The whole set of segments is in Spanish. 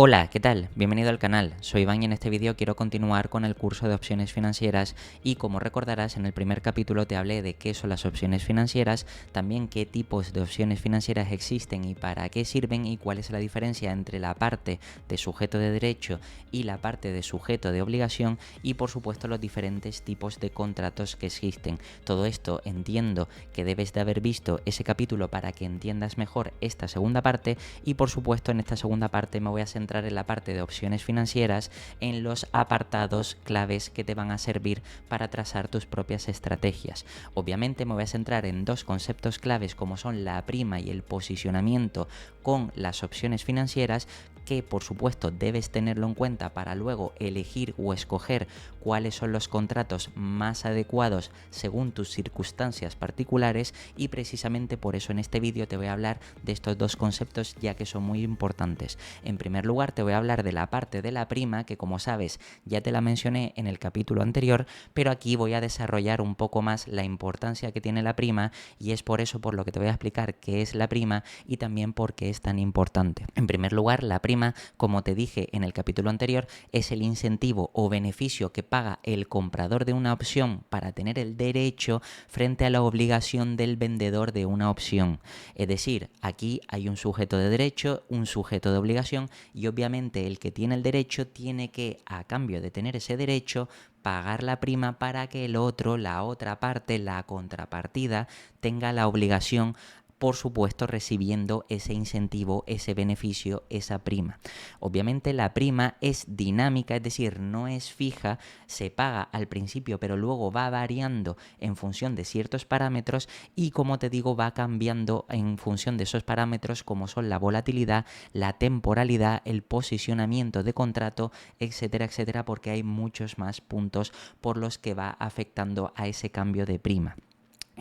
Hola, ¿qué tal? Bienvenido al canal. Soy Iván y en este vídeo quiero continuar con el curso de opciones financieras y como recordarás en el primer capítulo te hablé de qué son las opciones financieras, también qué tipos de opciones financieras existen y para qué sirven y cuál es la diferencia entre la parte de sujeto de derecho y la parte de sujeto de obligación y por supuesto los diferentes tipos de contratos que existen. Todo esto entiendo que debes de haber visto ese capítulo para que entiendas mejor esta segunda parte y por supuesto en esta segunda parte me voy a centrar en la parte de opciones financieras en los apartados claves que te van a servir para trazar tus propias estrategias. Obviamente me voy a centrar en dos conceptos claves como son la prima y el posicionamiento con las opciones financieras, que por supuesto debes tenerlo en cuenta para luego elegir o escoger cuáles son los contratos más adecuados según tus circunstancias particulares, y precisamente por eso en este vídeo te voy a hablar de estos dos conceptos ya que son muy importantes. En primer lugar te voy a hablar de la parte de la prima, que como sabes ya te la mencioné en el capítulo anterior, pero aquí voy a desarrollar un poco más la importancia que tiene la prima y es por eso por lo que te voy a explicar qué es la prima y también por qué es tan importante. En primer lugar, la prima, como te dije en el capítulo anterior, es el incentivo o beneficio que paga el comprador de una opción para tener el derecho frente a la obligación del vendedor de una opción. Es decir, aquí hay un sujeto de derecho, un sujeto de obligación y obviamente el que tiene el derecho tiene que, a cambio de tener ese derecho, pagar la prima para que el otro, la otra parte, la contrapartida, tenga la obligación, por supuesto, recibiendo ese incentivo, ese beneficio, esa prima. Obviamente la prima es dinámica, es decir, no es fija, se paga al principio, pero luego va variando en función de ciertos parámetros y, como te digo, va cambiando en función de esos parámetros como son la volatilidad, la temporalidad, el posicionamiento de contrato, etcétera, etcétera, porque hay muchos más puntos por los que va afectando a ese cambio de prima.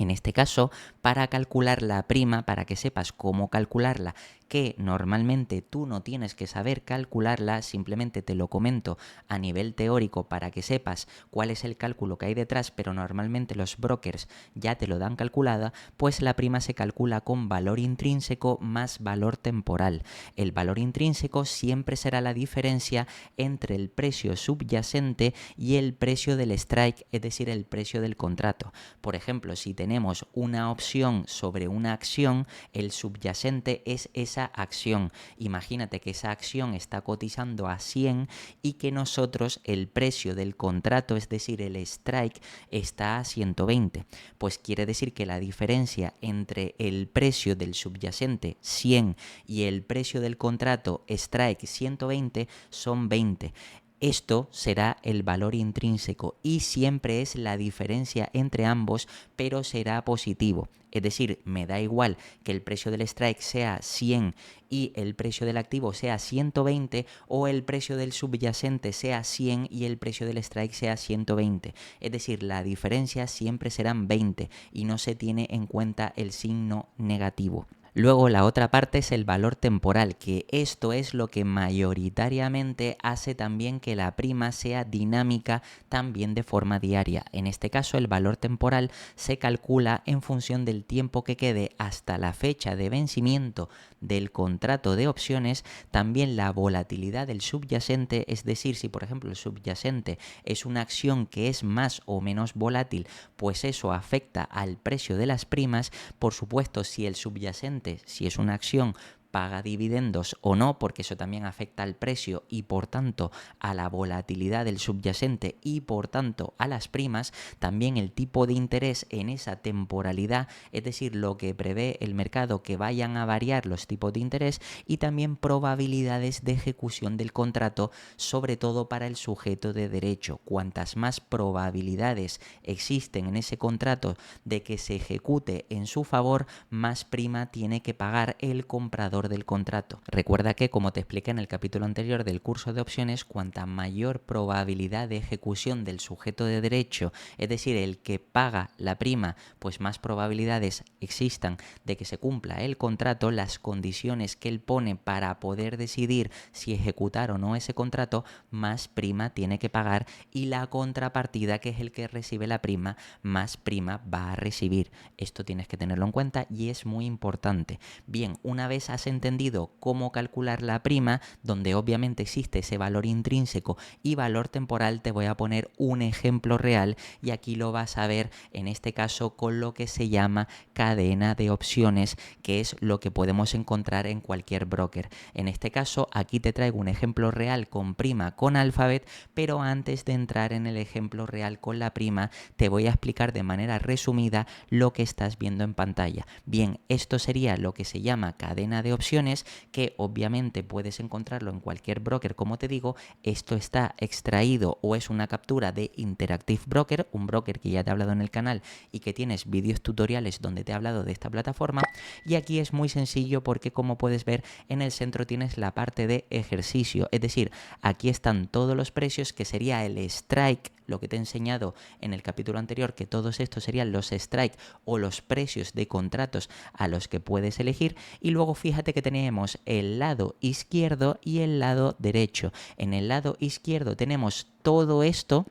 En este caso, para calcular la prima, para que sepas cómo calcularla, que normalmente tú no tienes que saber calcularla, simplemente te lo comento a nivel teórico para que sepas cuál es el cálculo que hay detrás, pero normalmente los brokers ya te lo dan calculada, pues la prima se calcula con valor intrínseco más valor temporal. El valor intrínseco siempre será la diferencia entre el precio subyacente y el precio del strike, es decir, el precio del contrato. Por ejemplo, si tenemos una opción sobre una acción, el subyacente es esa acción. Imagínate que esa acción está cotizando a 100 y que nosotros el precio del contrato, es decir, el strike, está a 120. Pues quiere decir que la diferencia entre el precio del subyacente 100 y el precio del contrato strike 120 son 20. Esto será el valor intrínseco y siempre es la diferencia entre ambos, pero será positivo. Es decir, me da igual que el precio del strike sea 100 y el precio del activo sea 120 o el precio del subyacente sea 100 y el precio del strike sea 120. Es decir, la diferencia siempre serán 20 y no se tiene en cuenta el signo negativo. Luego la otra parte es el valor temporal, que esto es lo que mayoritariamente hace también que la prima sea dinámica también de forma diaria. En este caso el valor temporal se calcula en función del tiempo que quede hasta la fecha de vencimiento del contrato de opciones, también la volatilidad del subyacente, es decir, si por ejemplo el subyacente es una acción que es más o menos volátil, pues eso afecta al precio de las primas. Por supuesto, si el subyacente, si es una acción, paga dividendos o no, porque eso también afecta al precio y por tanto a la volatilidad del subyacente y por tanto a las primas, también el tipo de interés en esa temporalidad, es decir, lo que prevé el mercado que vayan a variar los tipos de interés y también probabilidades de ejecución del contrato, sobre todo para el sujeto de derecho. Cuantas más probabilidades existen en ese contrato de que se ejecute en su favor, más prima tiene que pagar el comprador del contrato. Recuerda que, como te expliqué en el capítulo anterior del curso de opciones, cuanta mayor probabilidad de ejecución del sujeto de derecho, es decir, el que paga la prima, pues más probabilidades existan de que se cumpla el contrato, las condiciones que él pone para poder decidir si ejecutar o no ese contrato, más prima tiene que pagar y la contrapartida, que es el que recibe la prima, más prima va a recibir. Esto tienes que tenerlo en cuenta y es muy importante. Bien, una vez has entendido cómo calcular la prima, donde obviamente existe ese valor intrínseco y valor temporal, te voy a poner un ejemplo real y aquí lo vas a ver en este caso con lo que se llama cadena de opciones, que es lo que podemos encontrar en cualquier broker. En este caso aquí te traigo un ejemplo real con prima con Alphabet, pero antes de entrar en el ejemplo real con la prima te voy a explicar de manera resumida lo que estás viendo en pantalla. Bien, esto sería lo que se llama cadena de opciones, que obviamente puedes encontrarlo en cualquier broker, como te digo. Esto está extraído o es una captura de Interactive Broker, un broker que ya te he hablado en el canal y que tienes vídeos tutoriales donde te he hablado de esta plataforma. Y aquí es muy sencillo porque, como puedes ver, en el centro tienes la parte de ejercicio, es decir, aquí están todos los precios, que sería el strike, lo que te he enseñado en el capítulo anterior, que todos estos serían los strike o los precios de contratos a los que puedes elegir. Y luego fíjate que tenemos el lado izquierdo y el lado derecho. En el lado izquierdo tenemos todo esto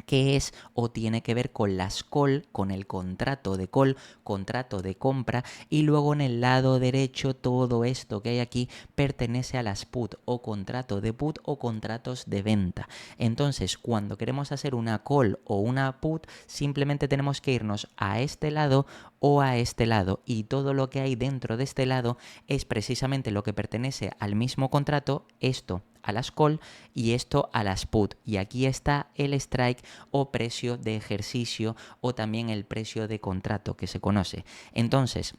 que es o tiene que ver con las call, con el contrato de call, contrato de compra, y luego en el lado derecho todo esto que hay aquí pertenece a las put o contrato de put o contratos de venta. Entonces, cuando queremos hacer una call o una put, simplemente tenemos que irnos a este lado o a este lado, y todo lo que hay dentro de este lado es precisamente lo que pertenece al mismo contrato, esto a las call y esto a las put, y aquí está el strike o precio de ejercicio o también el precio de contrato que se conoce. Entonces,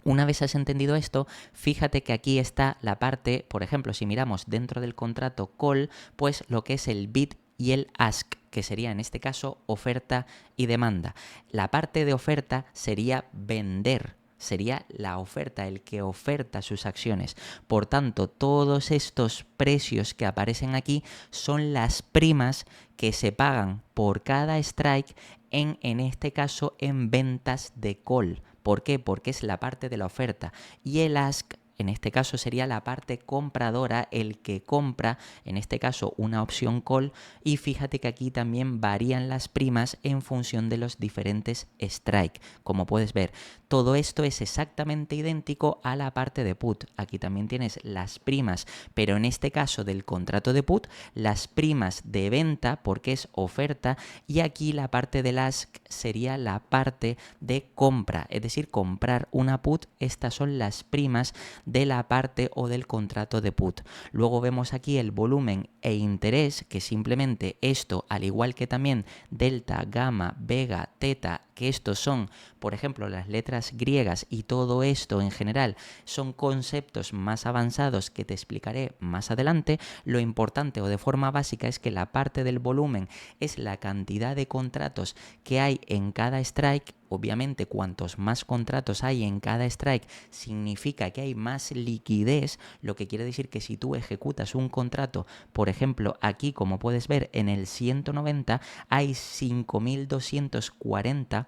una vez has entendido esto, fíjate que aquí está la parte, por ejemplo, si miramos dentro del contrato call, pues lo que es el bid y el ask, que sería en este caso oferta y demanda. La parte de oferta sería vender, sería la oferta, el que oferta sus acciones. Por tanto, todos estos precios que aparecen aquí son las primas que se pagan por cada strike en este caso en ventas de call. ¿Por qué? Porque es la parte de la oferta. Y el ask, en este caso, sería la parte compradora, el que compra, en este caso, una opción call. Y fíjate que aquí también varían las primas en función de los diferentes strike. Como puedes ver, todo esto es exactamente idéntico a la parte de put. Aquí también tienes las primas, pero en este caso del contrato de put, las primas de venta, porque es oferta, y aquí la parte del ask sería la parte de compra, es decir, comprar una put. Estas son las primas de la parte o del contrato de put. Luego vemos aquí el volumen e interés, que simplemente esto, al igual que también delta, gamma, vega, teta, que estos son, por ejemplo, las letras griegas, y todo esto en general son conceptos más avanzados que te explicaré más adelante. Lo importante o de forma básica es que la parte del volumen es la cantidad de contratos que hay en cada strike. Obviamente, cuantos más contratos hay en cada strike, significa que hay más liquidez, lo que quiere decir que si tú ejecutas un contrato, por ejemplo, aquí como puedes ver en el 190 hay 5240,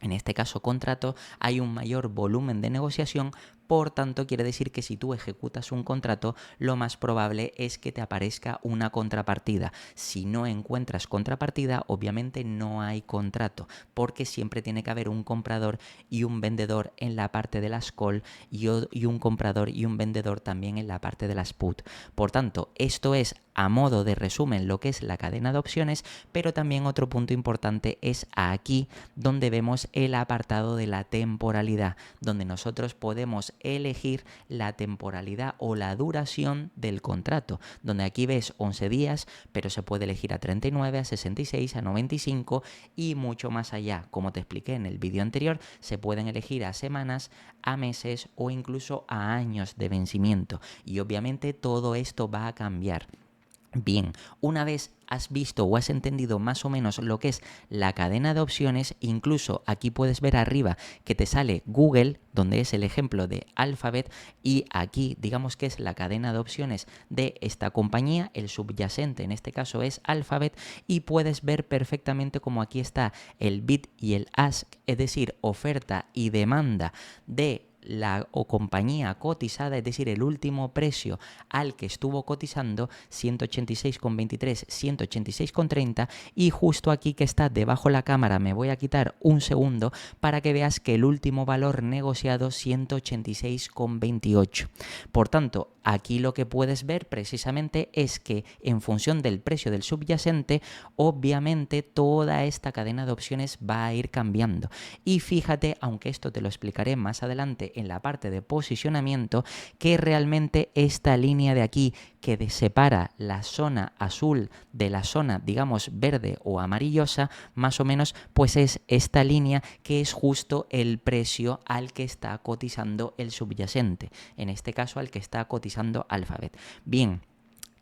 en este caso contrato, hay un mayor volumen de negociación. Por tanto, quiere decir que si tú ejecutas un contrato, lo más probable es que te aparezca una contrapartida. Si no encuentras contrapartida, obviamente no hay contrato, porque siempre tiene que haber un comprador y un vendedor en la parte de las call y un comprador y un vendedor también en la parte de las put. Por tanto, esto es a modo de resumen lo que es la cadena de opciones, pero también otro punto importante es aquí donde vemos el apartado de la temporalidad, donde nosotros podemos elegir la temporalidad o la duración del contrato, donde aquí ves 11 días, pero se puede elegir a 39, a 66, a 95 y mucho más allá. Como te expliqué en el vídeo anterior, se pueden elegir a semanas, a meses o incluso a años de vencimiento, y obviamente todo esto va a cambiar. Bien, una vez has visto o has entendido más o menos lo que es la cadena de opciones, incluso aquí puedes ver arriba que te sale Google, donde es el ejemplo de Alphabet, y aquí digamos que es la cadena de opciones de esta compañía, el subyacente en este caso es Alphabet, y puedes ver perfectamente como aquí está el bid y el ask, es decir, oferta y demanda de la compañía cotizada, es decir, el último precio al que estuvo cotizando, 186,23, 186,30, y justo aquí que está debajo la cámara me voy a quitar un segundo para que veas que el último valor negociado 186,28. Por tanto, aquí lo que puedes ver precisamente es que en función del precio del subyacente, obviamente toda esta cadena de opciones va a ir cambiando. Y fíjate, aunque esto te lo explicaré más adelante en la parte de posicionamiento, que realmente esta línea de aquí que separa la zona azul de la zona, digamos, verde o amarillosa, más o menos, pues es esta línea que es justo el precio al que está cotizando el subyacente, en este caso al que está cotizando Alphabet. Bien.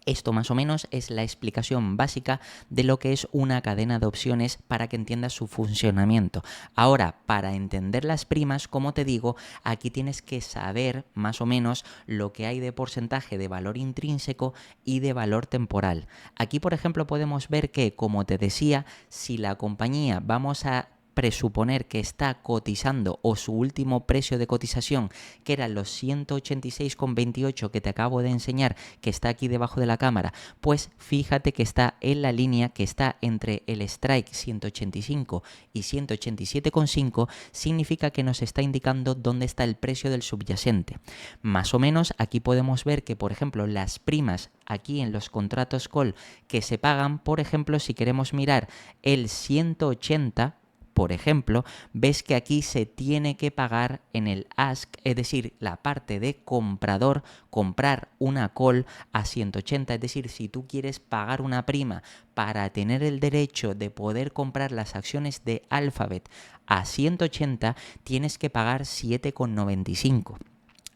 Esto más o menos es la explicación básica de lo que es una cadena de opciones para que entiendas su funcionamiento. Ahora, para entender las primas, como te digo, aquí tienes que saber más o menos lo que hay de porcentaje de valor intrínseco y de valor temporal. Aquí, por ejemplo, podemos ver que, como te decía, si la compañía vamos a presuponer que está cotizando o su último precio de cotización, que eran los 186,28 que te acabo de enseñar, que está aquí debajo de la cámara, pues fíjate que está en la línea que está entre el strike 185 y 187,5, significa que nos está indicando dónde está el precio del subyacente. Más o menos aquí podemos ver que, por ejemplo, las primas aquí en los contratos call que se pagan, por ejemplo, si queremos mirar el 180, por ejemplo, ves que aquí se tiene que pagar en el ask, es decir, la parte de comprador, comprar una call a 180, es decir, si tú quieres pagar una prima para tener el derecho de poder comprar las acciones de Alphabet a 180, tienes que pagar 7,95.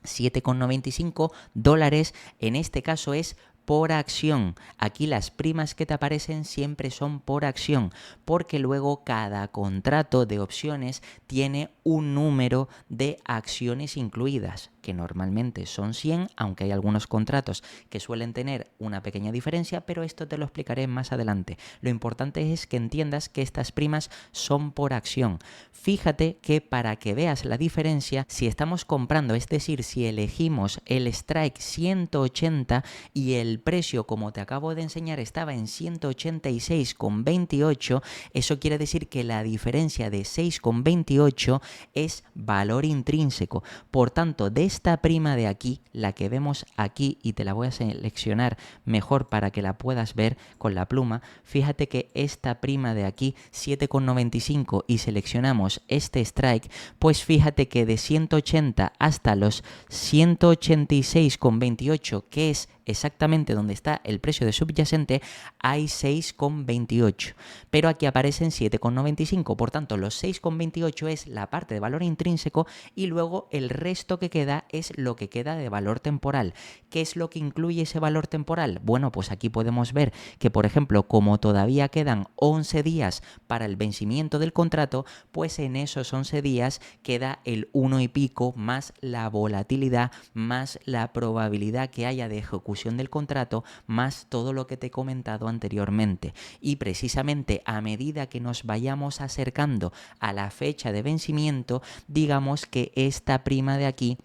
7,95 dólares, en este caso es por acción. Aquí las primas que te aparecen siempre son por acción, porque luego cada contrato de opciones tiene un número de acciones incluidas, que normalmente son 100, aunque hay algunos contratos que suelen tener una pequeña diferencia, pero esto te lo explicaré más adelante. Lo importante es que entiendas que estas primas son por acción. Fíjate que para que veas la diferencia, si estamos comprando, es decir, si elegimos el strike 180 y el precio, como te acabo de enseñar, estaba en 186,28, eso quiere decir que la diferencia de 6,28 es valor intrínseco. Por tanto, de esta prima de aquí, la que vemos aquí, y te la voy a seleccionar mejor para que la puedas ver con la pluma, fíjate que esta prima de aquí, 7,95, y seleccionamos este strike, pues fíjate que de 180 hasta los 186,28, que es exactamente donde está el precio de subyacente, hay 6,28, pero aquí aparecen 7,95, por tanto los 6,28 es la parte de valor intrínseco y luego el resto que queda es lo que queda de valor temporal. ¿Qué es lo que incluye ese valor temporal? Bueno, pues aquí podemos ver que, por ejemplo, como todavía quedan 11 días para el vencimiento del contrato, pues en esos 11 días queda el 1 y pico más la volatilidad, más la probabilidad que haya de ejecución del contrato, más todo lo que te he comentado anteriormente. Y precisamente a medida que nos vayamos acercando a la fecha de vencimiento, digamos que esta prima de aquí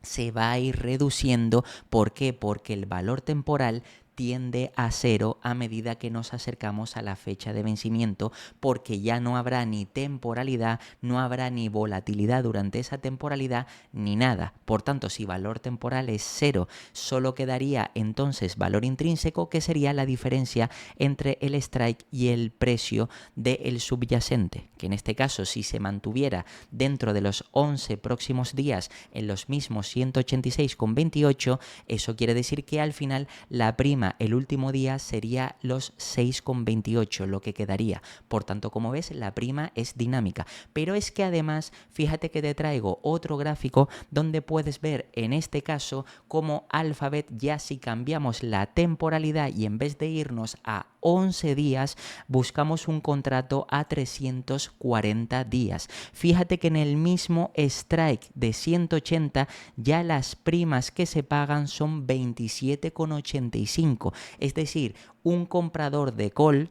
se va a ir reduciendo. ¿Por qué? Porque el valor temporal tiende a cero a medida que nos acercamos a la fecha de vencimiento, porque ya no habrá ni temporalidad, no habrá ni volatilidad durante esa temporalidad, ni nada. Por tanto, si valor temporal es cero, solo quedaría entonces valor intrínseco, que sería la diferencia entre el strike y el precio del subyacente, que en este caso, si se mantuviera dentro de los 11 próximos días en los mismos 186,28, eso quiere decir que al final la prima el último día sería los 6,28 lo que quedaría. Por tanto, como ves, la prima es dinámica. Pero es que además, fíjate que te traigo otro gráfico donde puedes ver en este caso cómo Alphabet, ya si cambiamos la temporalidad y en vez de irnos a 11 días, buscamos un contrato a 340 días. Fíjate que en el mismo strike de 180 ya las primas que se pagan son 27,85. Es decir, un comprador de call,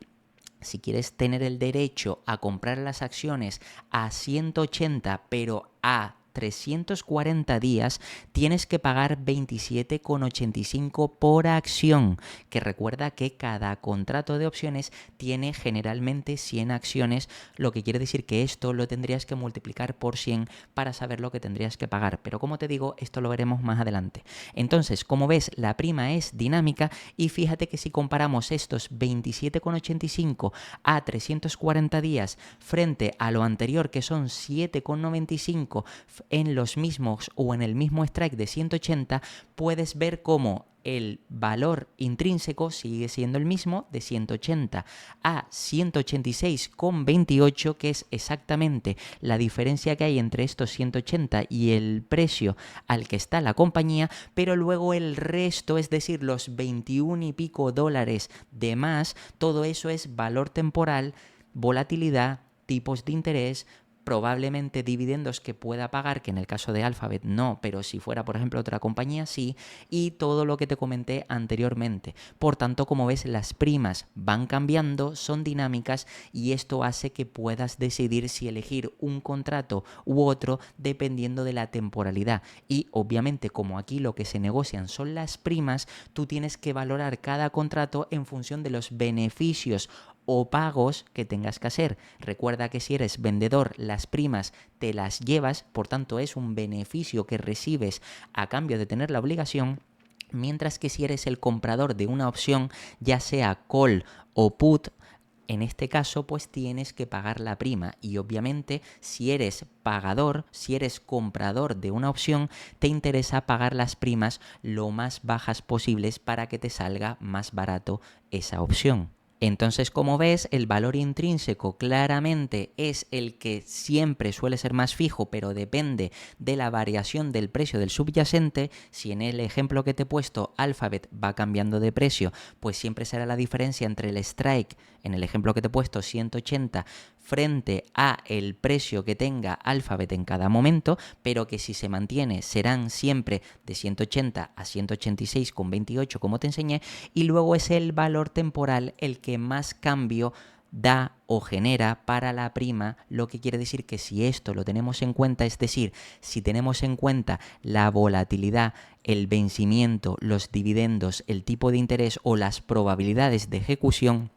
si quieres tener el derecho a comprar las acciones a 180 pero a 340 días tienes que pagar 27,85 por acción, que recuerda que cada contrato de opciones tiene generalmente 100 acciones, lo que quiere decir que esto lo tendrías que multiplicar por 100 para saber lo que tendrías que pagar, pero como te digo, esto lo veremos más adelante. Entonces, como ves, la prima es dinámica y fíjate que si comparamos estos 27,85 a 340 días frente a lo anterior, que son 7,95 en los mismos o en el mismo strike de 180, puedes ver cómo el valor intrínseco sigue siendo el mismo, de 180 a 186,28, que es exactamente la diferencia que hay entre estos 180 y el precio al que está la compañía, pero luego el resto, es decir, los 21 y pico dólares de más, todo eso es valor temporal, volatilidad, tipos de interés, probablemente dividendos que pueda pagar, que en el caso de Alphabet no, pero si fuera, por ejemplo, otra compañía sí, y todo lo que te comenté anteriormente. Por tanto, como ves, las primas van cambiando, son dinámicas y esto hace que puedas decidir si elegir un contrato u otro dependiendo de la temporalidad. Y obviamente, como aquí lo que se negocian son las primas, tú tienes que valorar cada contrato en función de los beneficios o pagos que tengas que hacer. Recuerda que si eres vendedor, las primas te las llevas, por tanto es un beneficio que recibes a cambio de tener la obligación, mientras que si eres el comprador de una opción, ya sea call o put, en este caso, pues tienes que pagar la prima y obviamente si eres pagador, si eres comprador de una opción, te interesa pagar las primas lo más bajas posibles para que te salga más barato esa opción. Entonces, como ves, el valor intrínseco claramente es el que siempre suele ser más fijo, pero depende de la variación del precio del subyacente. Si en el ejemplo que te he puesto Alphabet va cambiando de precio, pues siempre será la diferencia entre el strike, en el ejemplo que te he puesto 180, frente a el precio que tenga Alphabet en cada momento, pero que si se mantiene serán siempre de 180 a 186,28 como te enseñé, y luego es el valor temporal el que más cambio da o genera para la prima, lo que quiere decir que si esto lo tenemos en cuenta, es decir, si tenemos en cuenta la volatilidad, el vencimiento, los dividendos, el tipo de interés o las probabilidades de ejecución,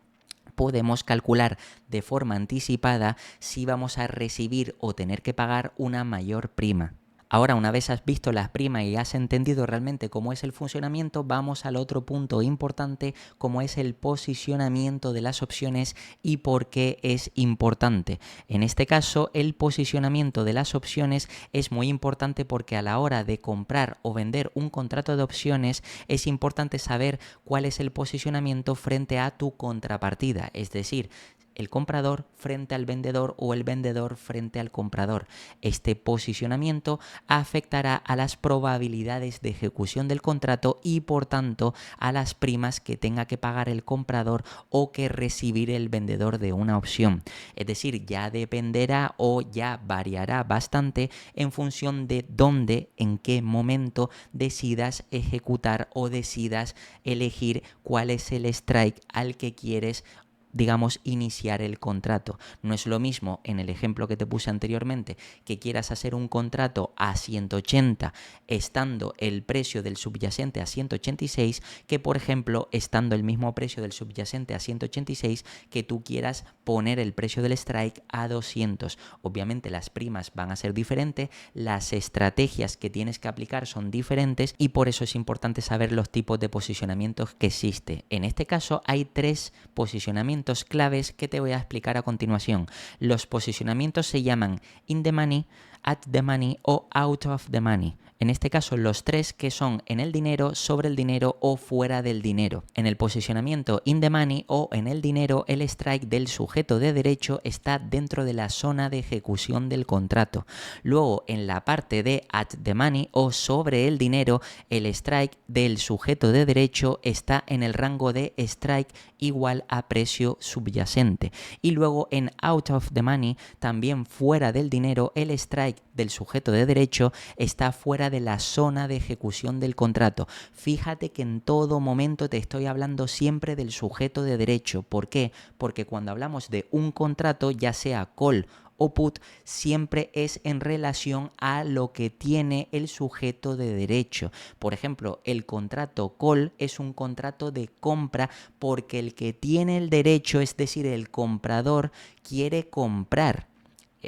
podemos calcular de forma anticipada si vamos a recibir o tener que pagar una mayor prima. Ahora, una vez has visto las primas y has entendido realmente cómo es el funcionamiento, vamos al otro punto importante, como es el posicionamiento de las opciones y por qué es importante. En este caso, el posicionamiento de las opciones es muy importante porque a la hora de comprar o vender un contrato de opciones es importante saber cuál es el posicionamiento frente a tu contrapartida, es decir, el comprador frente al vendedor o el vendedor frente al comprador. Este posicionamiento afectará a las probabilidades de ejecución del contrato y por tanto a las primas que tenga que pagar el comprador o que recibir el vendedor de una opción. Es decir, ya dependerá o ya variará bastante en función de dónde, en qué momento decidas ejecutar o decidas elegir cuál es el strike al que quieres, digamos, iniciar el contrato. No es lo mismo en el ejemplo que te puse anteriormente que quieras hacer un contrato a 180 estando el precio del subyacente a 186 que, por ejemplo, estando el mismo precio del subyacente a 186 que tú quieras poner el precio del strike a 200. Obviamente las primas van a ser diferentes, las estrategias que tienes que aplicar son diferentes y por eso es importante saber los tipos de posicionamientos que existe. En este caso hay 3 posicionamientos claves que te voy a explicar a continuación. Los posicionamientos se llaman in the money, at the money o out of the money. En este caso, los 3 que son en el dinero, sobre el dinero o fuera del dinero. En el posicionamiento in the money o en el dinero, el strike del sujeto de derecho está dentro de la zona de ejecución del contrato. Luego, en la parte de at the money o sobre el dinero, el strike del sujeto de derecho está en el rango de strike igual a precio subyacente. Y luego en out of the money, también fuera del dinero, el strike del sujeto de derecho está fuera de la zona de ejecución del contrato. Fíjate que en todo momento te estoy hablando siempre del sujeto de derecho. ¿Por qué? Porque cuando hablamos de un contrato, ya sea call o put siempre es en relación a lo que tiene el sujeto de derecho. Por ejemplo, el contrato call es un contrato de compra porque el que tiene el derecho, es decir, el comprador, quiere comprar.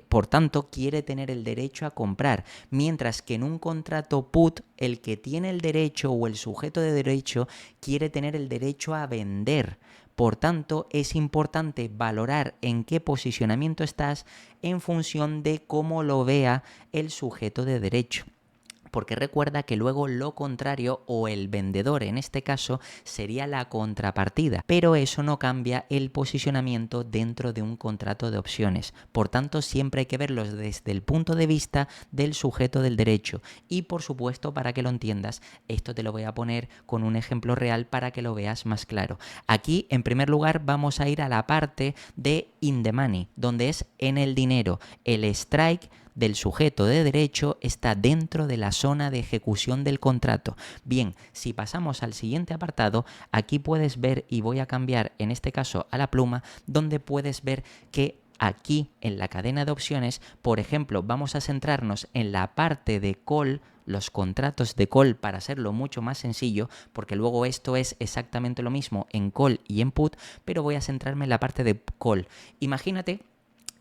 Por tanto, quiere tener el derecho a comprar, mientras que en un contrato put, el que tiene el derecho o el sujeto de derecho quiere tener el derecho a vender. Por tanto, es importante valorar en qué posicionamiento estás en función de cómo lo vea el sujeto de derecho. Porque recuerda que luego lo contrario, o el vendedor en este caso, sería la contrapartida, pero eso no cambia el posicionamiento dentro de un contrato de opciones. Por tanto, siempre hay que verlos desde el punto de vista del sujeto del derecho. Y por supuesto, para que lo entiendas, esto te lo voy a poner con un ejemplo real para que lo veas más claro. Aquí, en primer lugar, vamos a ir a la parte de in the money, donde es en el dinero. El strike del sujeto de derecho está dentro de la zona de ejecución del contrato. Bien, si pasamos al siguiente apartado, aquí puedes ver, y voy a cambiar en este caso a la pluma, donde puedes ver que aquí en la cadena de opciones, por ejemplo, vamos a centrarnos en la parte de call, los contratos de call, para hacerlo mucho más sencillo, porque luego esto es exactamente lo mismo en call y en put, pero voy a centrarme en la parte de call. Imagínate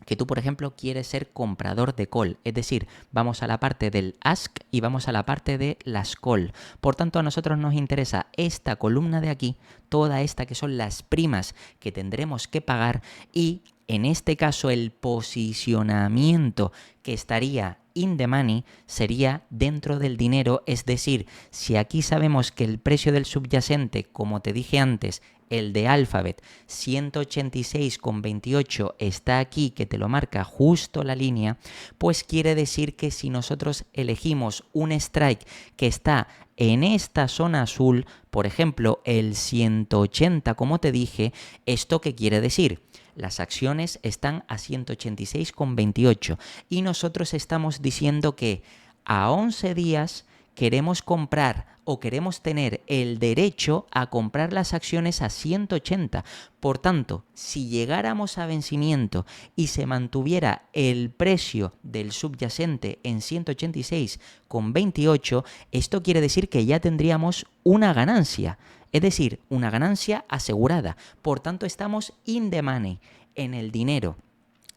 que tú, por ejemplo, quieres ser comprador de call, es decir, vamos a la parte del ask y vamos a la parte de las call. Por tanto, a nosotros nos interesa esta columna de aquí, toda esta que son las primas que tendremos que pagar, y en este caso el posicionamiento que estaría in the money sería dentro del dinero, es decir, si aquí sabemos que el precio del subyacente, como te dije antes, el de Alphabet 186,28 está aquí, que te lo marca justo la línea, pues quiere decir que si nosotros elegimos un strike que está en esta zona azul, por ejemplo el 180, como te dije, ¿esto qué quiere decir? Las acciones están a 186,28 y nosotros estamos diciendo que a 11 días queremos comprar o queremos tener el derecho a comprar las acciones a 180. Por tanto, si llegáramos a vencimiento y se mantuviera el precio del subyacente en 186,28, esto quiere decir que ya tendríamos una ganancia. Es decir, una ganancia asegurada. Por tanto, estamos in the money, en el dinero.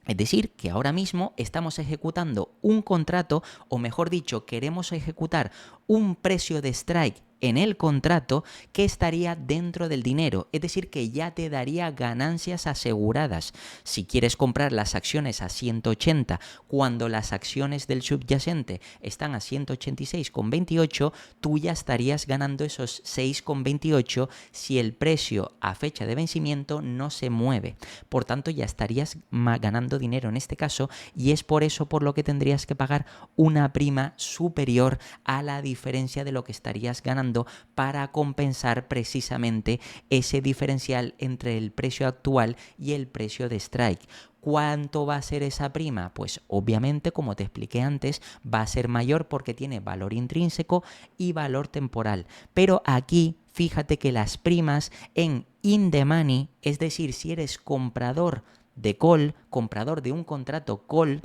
Es decir, que ahora mismo estamos ejecutando un contrato, o mejor dicho, queremos ejecutar un precio de strike en el contrato que estaría dentro del dinero, es decir, que ya te daría ganancias aseguradas. Si quieres comprar las acciones a 180 cuando las acciones del subyacente están a 186,28, tú ya estarías ganando esos 6,28 si el precio a fecha de vencimiento no se mueve. Por tanto, ya estarías ganando dinero en este caso, y es por eso por lo que tendrías que pagar una prima superior a la diferencia de lo que estarías ganando para compensar precisamente ese diferencial entre el precio actual y el precio de strike. ¿Cuánto va a ser esa prima? Pues obviamente, como te expliqué antes, va a ser mayor porque tiene valor intrínseco y valor temporal. Pero aquí fíjate que las primas en in the money, es decir, si eres comprador de call, comprador de un contrato call,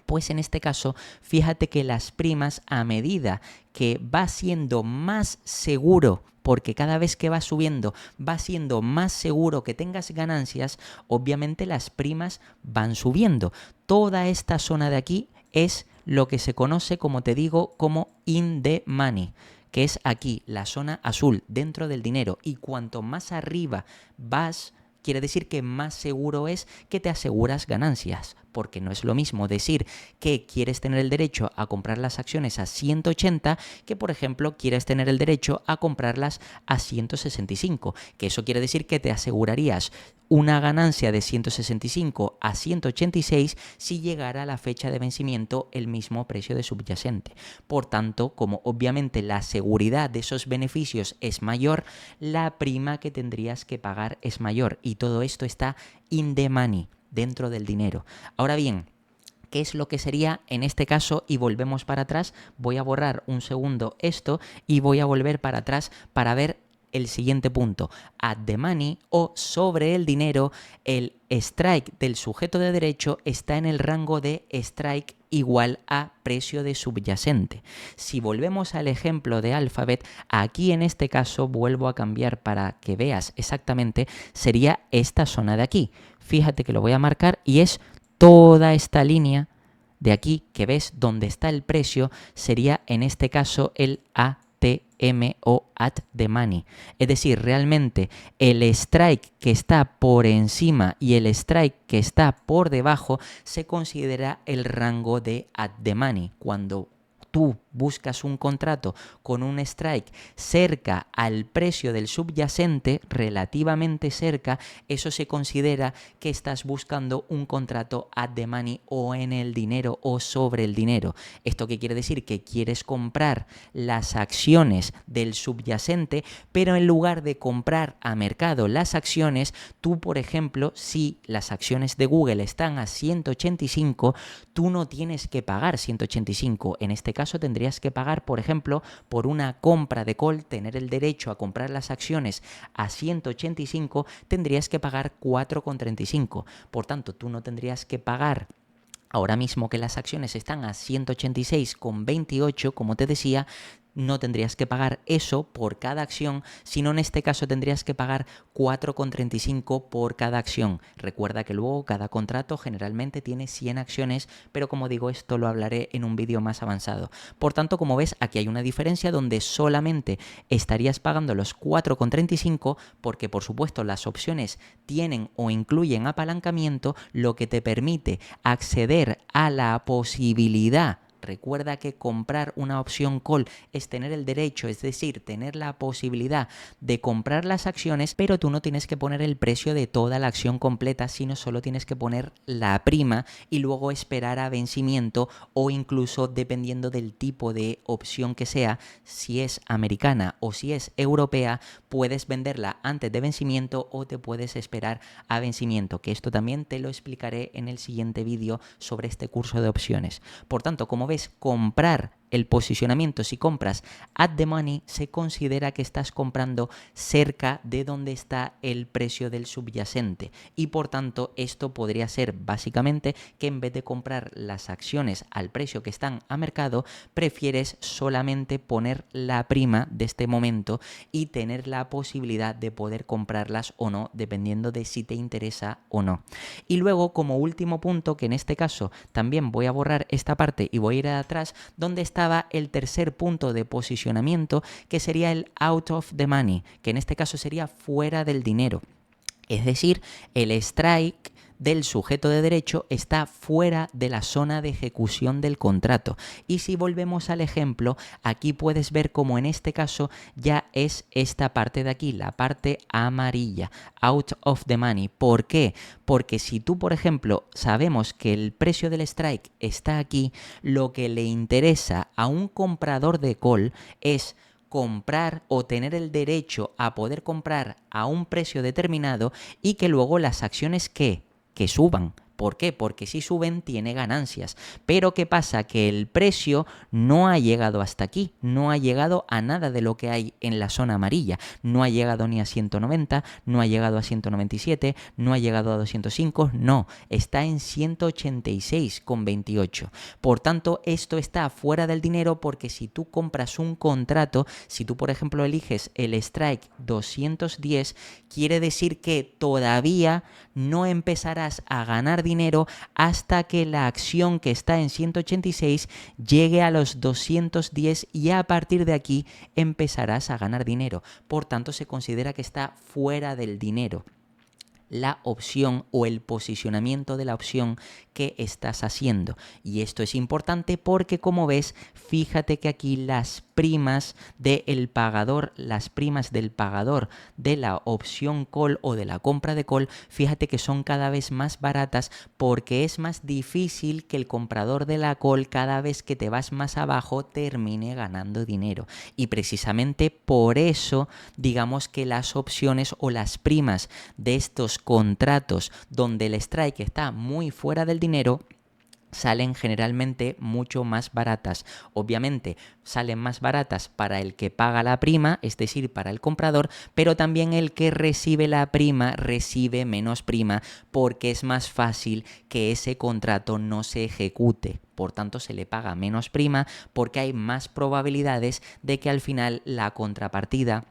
pues en este caso, fíjate que las primas, a medida que va siendo más seguro, porque cada vez que va subiendo va siendo más seguro que tengas ganancias, obviamente las primas van subiendo. Toda esta zona de aquí es lo que se conoce, como te digo, como in the money, que es aquí la zona azul dentro del dinero, y cuanto más arriba vas, quiere decir que más seguro es que te aseguras ganancias, porque no es lo mismo decir que quieres tener el derecho a comprar las acciones a 180 que, por ejemplo, quieres tener el derecho a comprarlas a 165, que eso quiere decir que te asegurarías una ganancia de 165 a 186 si llegara a la fecha de vencimiento el mismo precio de subyacente. Por tanto, como obviamente la seguridad de esos beneficios es mayor, la prima que tendrías que pagar es mayor, y todo esto está in the money, dentro del dinero. Ahora bien, ¿qué es lo que sería en este caso? Y volvemos para atrás. Voy a borrar un segundo esto y voy a volver para atrás para ver el siguiente punto, at the money o sobre el dinero, el strike del sujeto de derecho está en el rango de strike igual a precio de subyacente. Si volvemos al ejemplo de Alphabet, aquí en este caso vuelvo a cambiar para que veas exactamente, sería esta zona de aquí. Fíjate que lo voy a marcar y es toda esta línea de aquí que ves donde está el precio, sería en este caso el ATM o at the money. Es decir, realmente el strike que está por encima y el strike que está por debajo se considera el rango de at the money. Cuando tú buscas un contrato con un strike cerca al precio del subyacente, relativamente cerca, eso se considera que estás buscando un contrato at the money o en el dinero o sobre el dinero. ¿Esto qué quiere decir? Que quieres comprar las acciones del subyacente, pero en lugar de comprar a mercado las acciones, tú, por ejemplo, si las acciones de Google están a 185, tú no tienes que pagar 185. En este caso tendrías que pagar, por ejemplo, por una compra de call, tener el derecho a comprar las acciones a 185, tendrías que pagar 4,35. Por tanto, tú no tendrías que pagar. Ahora mismo que las acciones están a 186,28, como te decía, no tendrías que pagar eso por cada acción, sino en este caso tendrías que pagar 4,35 por cada acción. Recuerda que luego cada contrato generalmente tiene 100 acciones, pero como digo, esto lo hablaré en un vídeo más avanzado. Por tanto, como ves, aquí hay una diferencia donde solamente estarías pagando los 4,35 porque, por supuesto, las opciones tienen o incluyen apalancamiento, lo que te permite acceder a la posibilidad. Recuerda que comprar una opción call es tener el derecho, es decir, tener la posibilidad de comprar las acciones, pero tú no tienes que poner el precio de toda la acción completa, sino solo tienes que poner la prima y luego esperar a vencimiento o incluso dependiendo del tipo de opción que sea, si es americana o si es europea, puedes venderla antes de vencimiento o te puedes esperar a vencimiento, que esto también te lo explicaré en el siguiente vídeo sobre este curso de opciones. Por tanto, como ves, comprar el posicionamiento, si compras at the money, se considera que estás comprando cerca de donde está el precio del subyacente y por tanto esto podría ser básicamente que en vez de comprar las acciones al precio que están a mercado, prefieres solamente poner la prima de este momento y tener la posibilidad de poder comprarlas o no, dependiendo de si te interesa o no. Y luego, como último punto, que en este caso también voy a borrar esta parte y voy a ir atrás, donde estaba el tercer punto de posicionamiento, que sería el out of the money, que en este caso sería fuera del dinero. Es decir, el strike del sujeto de derecho está fuera de la zona de ejecución del contrato. Y si volvemos al ejemplo, aquí puedes ver cómo en este caso ya es esta parte de aquí, la parte amarilla, out of the money. ¿Por qué? Porque si tú, por ejemplo, sabemos que el precio del strike está aquí, lo que le interesa a un comprador de call es comprar o tener el derecho a poder comprar a un precio determinado y que luego las acciones que suban. ¿Por qué? Porque si suben tiene ganancias. Pero ¿qué pasa? Que el precio no ha llegado hasta aquí, no ha llegado a nada de lo que hay en la zona amarilla. No ha llegado ni a 190, no ha llegado a 197, no ha llegado a 205, no, está en 186,28. Por tanto, esto está fuera del dinero porque si tú compras un contrato, si tú por ejemplo eliges el strike 210, quiere decir que todavía no empezarás a ganar dinero hasta que la acción que está en 186 llegue a los 210 y a partir de aquí empezarás a ganar dinero. Por tanto, se considera que está fuera del dinero la opción o el posicionamiento de la opción que estás haciendo. Y esto es importante porque, como ves, fíjate que aquí las primas del pagador, las primas del pagador de la opción call o de la compra de call, fíjate que son cada vez más baratas porque es más difícil que el comprador de la call cada vez que te vas más abajo termine ganando dinero. Y precisamente por eso, digamos que las opciones o las primas de estos contratos donde el strike está muy fuera del dinero salen generalmente mucho más baratas. Obviamente salen más baratas para el que paga la prima, es decir, para el comprador, pero también el que recibe la prima recibe menos prima porque es más fácil que ese contrato no se ejecute. Por tanto, se le paga menos prima porque hay más probabilidades de que al final la contrapartida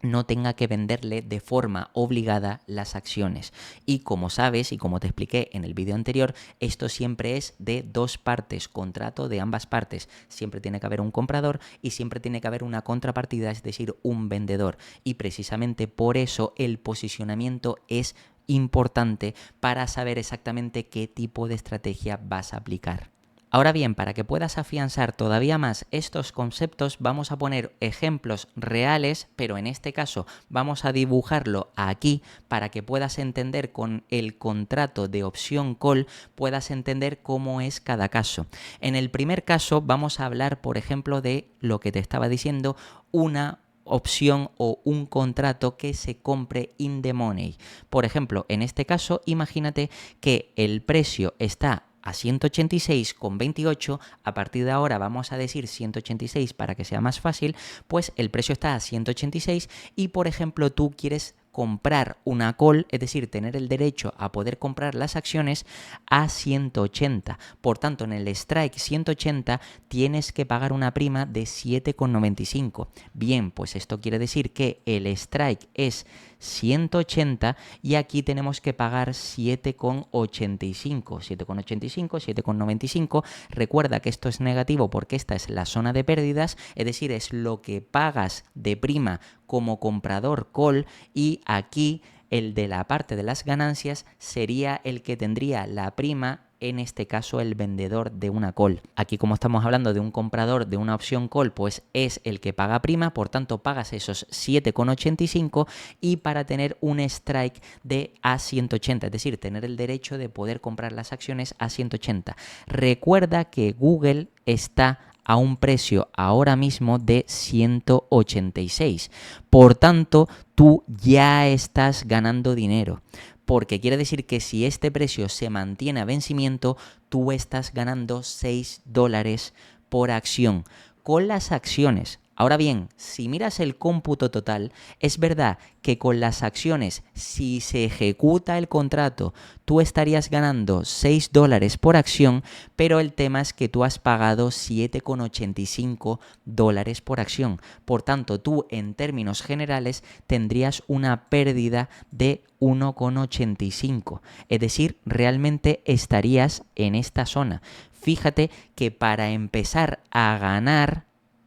no tenga que venderle de forma obligada las acciones. Y como sabes y como te expliqué en el vídeo anterior, esto siempre es de dos partes, contrato de ambas partes. Siempre tiene que haber un comprador y siempre tiene que haber una contrapartida, es decir, un vendedor. Y precisamente por eso el posicionamiento es importante para saber exactamente qué tipo de estrategia vas a aplicar. Ahora bien, para que puedas afianzar todavía más estos conceptos, vamos a poner ejemplos reales, pero en este caso vamos a dibujarlo aquí para que puedas entender con el contrato de opción call, puedas entender cómo es cada caso. En el primer caso vamos a hablar, por ejemplo, de lo que te estaba diciendo, una opción o un contrato que se compre in the money. Por ejemplo, en este caso, imagínate que el precio está a 186,28, a partir de ahora vamos a decir 186 para que sea más fácil, pues el precio está a 186 y por ejemplo tú quieres comprar una call, es decir, tener el derecho a poder comprar las acciones a 180. Por tanto, en el strike 180 tienes que pagar una prima de 7,95. Bien, pues esto quiere decir que el strike es 180 y aquí tenemos que pagar 7,85. 7,85, 7,95. Recuerda que esto es negativo porque esta es la zona de pérdidas, es decir, es lo que pagas de prima como comprador call y aquí el de la parte de las ganancias sería el que tendría la prima, en este caso el vendedor de una call. Aquí como estamos hablando de un comprador de una opción call, pues es el que paga prima, por tanto pagas esos 7,85 y para tener un strike de a 180, es decir, tener el derecho de poder comprar las acciones a 180. Recuerda que Google está a un precio ahora mismo de 186. Por tanto, tú ya estás ganando dinero. Porque quiere decir que si este precio se mantiene a vencimiento, tú estás ganando $6 por acción. Con las acciones. Ahora bien, si miras el cómputo total, es verdad que con las acciones, si se ejecuta el contrato, tú estarías ganando $6 por acción, pero el tema es que tú has pagado $7,85 por acción. Por tanto, tú en términos generales tendrías una pérdida de 1,85. Es decir, realmente estarías en esta zona. Fíjate que para empezar a ganar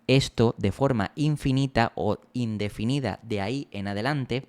esto de forma infinita o indefinida de ahí en adelante,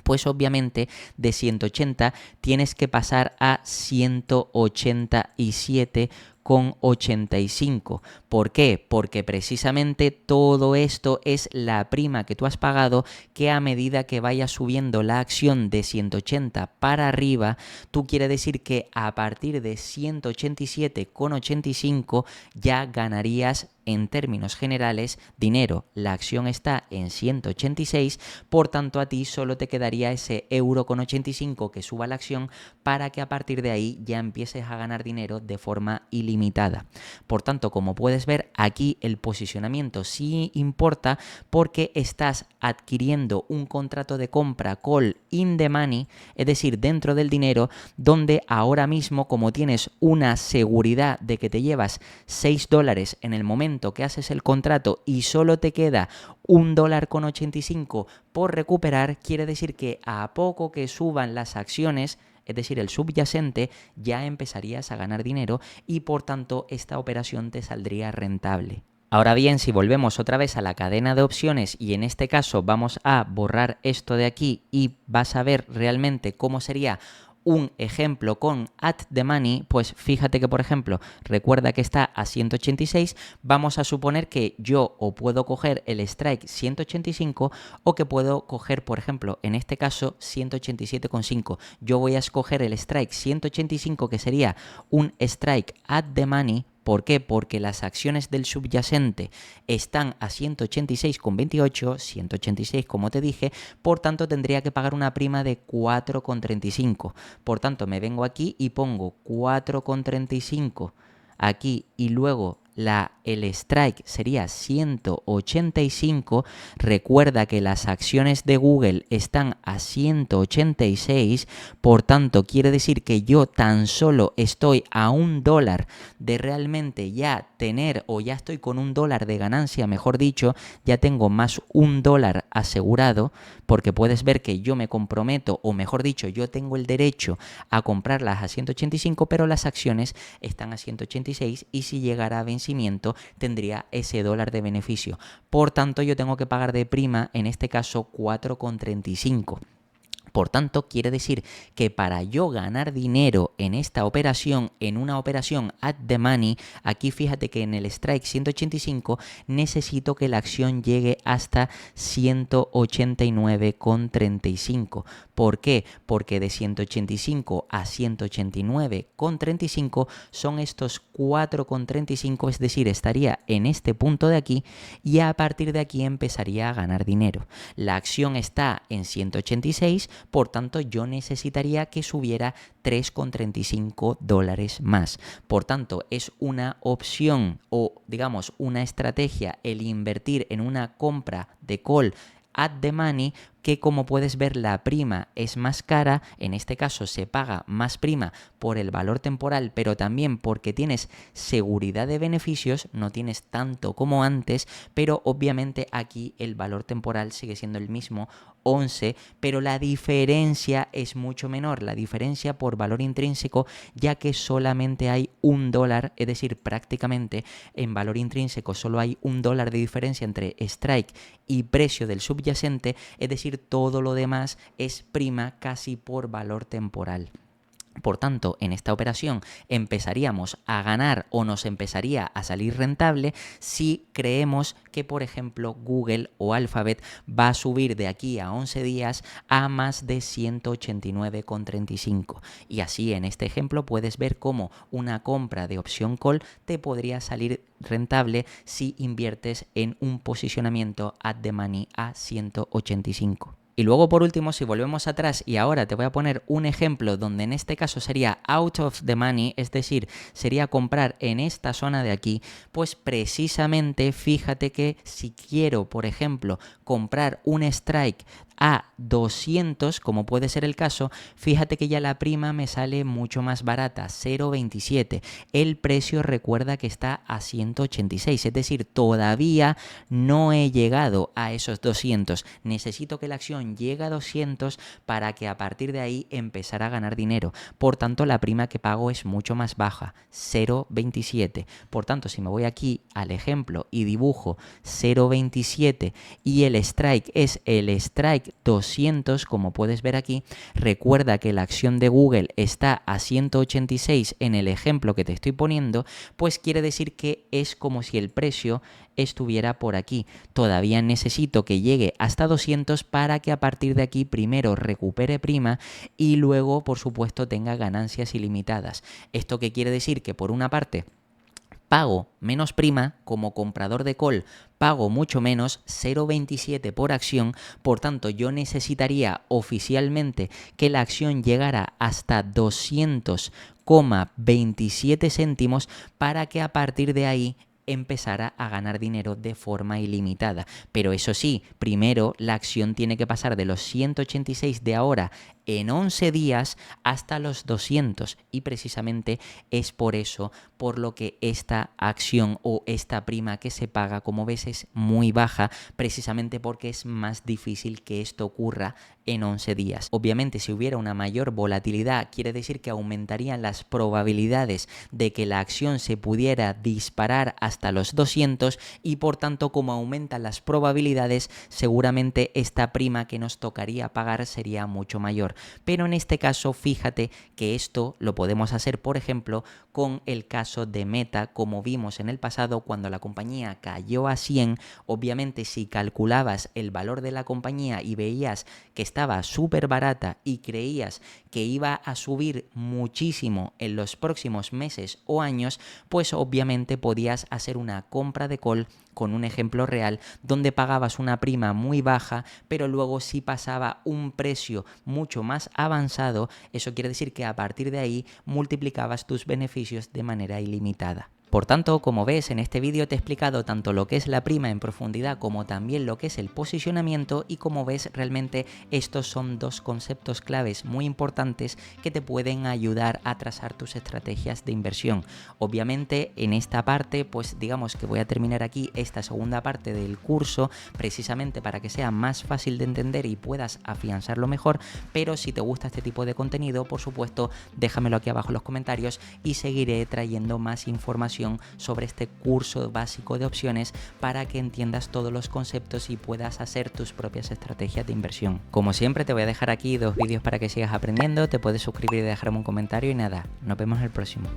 pues obviamente de 180 tienes que pasar a 187,85. ¿Por qué? Porque precisamente todo esto es la prima que tú has pagado, que a medida que vaya subiendo la acción de 180 para arriba, tú quiere decir que a partir de 187,85 ya ganarías en términos generales dinero. La acción está en 186, por tanto a ti solo te quedaría ese €1,85 que suba la acción para que a partir de ahí ya empieces a ganar dinero de forma ilimitada. Por tanto, como puedes ver, aquí el posicionamiento sí importa porque estás adquiriendo un contrato de compra call in the money, es decir, dentro del dinero, donde ahora mismo, como tienes una seguridad de que te llevas $6 en el momento que haces el contrato y solo te queda $1,85 por recuperar, quiere decir que a poco que suban las acciones, es decir, el subyacente, ya empezarías a ganar dinero y por tanto esta operación te saldría rentable. Ahora bien, si volvemos otra vez a la cadena de opciones y en este caso vamos a borrar esto de aquí y vas a ver realmente cómo sería un ejemplo con at the money, pues fíjate que, por ejemplo, recuerda que está a 186, vamos a suponer que yo o puedo coger el strike 185 o que puedo coger, por ejemplo, en este caso 187,5. Yo voy a escoger el strike 185, que sería un strike at the money. ¿Por qué? Porque las acciones del subyacente están a 186,28, 186 como te dije, por tanto tendría que pagar una prima de 4,35. Por tanto me vengo aquí y pongo 4,35 aquí y luego el strike sería 185. Recuerda que las acciones de Google están a 186, por tanto quiere decir que yo tan solo estoy a $1 de realmente ya tener, o ya estoy con $1 de ganancia, mejor dicho, ya tengo más $1 asegurado, porque puedes ver que yo me comprometo, o mejor dicho, yo tengo el derecho a comprarlas a 185, pero las acciones están a 186 y si llegara a vencimiento tendría ese $1 de beneficio. Por tanto, yo tengo que pagar de prima, en este caso, 4,35. Por tanto, quiere decir que para yo ganar dinero en esta operación, en una operación at the money, aquí fíjate que en el strike 185 necesito que la acción llegue hasta 189,35. ¿Por qué? Porque de 185 a 189,35 son estos 4,35, es decir, estaría en este punto de aquí y a partir de aquí empezaría a ganar dinero. La acción está en 186, por tanto yo necesitaría que subiera $3,35 más. Por tanto, es una opción o digamos una estrategia el invertir en una compra de call at the money, que como puedes ver la prima es más cara, en este caso se paga más prima por el valor temporal, pero también porque tienes seguridad de beneficios, no tienes tanto como antes, pero obviamente aquí el valor temporal sigue siendo el mismo, 11, pero la diferencia es mucho menor, la diferencia por valor intrínseco, ya que solamente hay $1, es decir, prácticamente en valor intrínseco solo hay $1 de diferencia entre strike y precio del subyacente, es decir, todo lo demás es prima casi por valor temporal. Por tanto, en esta operación empezaríamos a ganar o nos empezaría a salir rentable si creemos que, por ejemplo, Google o Alphabet va a subir de aquí a 11 días a más de 189,35. Y así en este ejemplo puedes ver cómo una compra de opción call te podría salir rentable si inviertes en un posicionamiento at the money a 185. Y luego por último, si volvemos atrás y ahora te voy a poner un ejemplo donde en este caso sería out of the money, es decir, sería comprar en esta zona de aquí, pues precisamente fíjate que si quiero, por ejemplo, comprar un strike a 200, como puede ser el caso, fíjate que ya la prima me sale mucho más barata, 0,27. El precio recuerda que está a 186, es decir, todavía no he llegado a esos 200. Necesito que la acción llegue a 200 para que a partir de ahí empezar a ganar dinero. Por tanto, la prima que pago es mucho más baja, 0,27. Por tanto, si me voy aquí al ejemplo y dibujo 0,27 y el strike es el strike 200, como puedes ver aquí, recuerda que la acción de Google está a 186 en el ejemplo que te estoy poniendo, pues quiere decir que es como si el precio estuviera por aquí. Todavía necesito que llegue hasta 200 para que a partir de aquí primero recupere prima y luego, por supuesto, tenga ganancias ilimitadas. ¿Esto qué quiere decir? Que por una parte pago menos prima, como comprador de call pago mucho menos, 0,27 por acción, por tanto yo necesitaría oficialmente que la acción llegara hasta 200,27 céntimos para que a partir de ahí empezara a ganar dinero de forma ilimitada. Pero eso sí, primero la acción tiene que pasar de los 186 de ahora en 11 días hasta los 200 y precisamente es por eso por lo que esta acción o esta prima que se paga, como ves, es muy baja, precisamente porque es más difícil que esto ocurra en 11 días. Obviamente, si hubiera una mayor volatilidad, quiere decir que aumentarían las probabilidades de que la acción se pudiera disparar hasta los 200 y por tanto, como aumentan las probabilidades, seguramente esta prima que nos tocaría pagar sería mucho mayor. Pero en este caso, fíjate que esto lo podemos hacer, por ejemplo, con el caso de Meta, como vimos en el pasado cuando la compañía cayó a 100. Obviamente, si calculabas el valor de la compañía y veías que estaba súper barata y creías que iba a subir muchísimo en los próximos meses o años, pues obviamente podías hacer una compra de call con un ejemplo real donde pagabas una prima muy baja, pero luego si pasaba un precio mucho más avanzado, eso quiere decir que a partir de ahí multiplicabas tus beneficios de manera ilimitada. Por tanto, como ves, en este vídeo te he explicado tanto lo que es la prima en profundidad como también lo que es el posicionamiento, y como ves, realmente estos son dos conceptos claves muy importantes que te pueden ayudar a trazar tus estrategias de inversión. Obviamente en esta parte, pues digamos que voy a terminar aquí esta segunda parte del curso precisamente para que sea más fácil de entender y puedas afianzarlo mejor, pero si te gusta este tipo de contenido, por supuesto, déjamelo aquí abajo en los comentarios y seguiré trayendo más información sobre este curso básico de opciones para que entiendas todos los conceptos y puedas hacer tus propias estrategias de inversión. Como siempre, te voy a dejar aquí 2 vídeos para que sigas aprendiendo, te puedes suscribir y dejarme un comentario y nada, nos vemos en el próximo.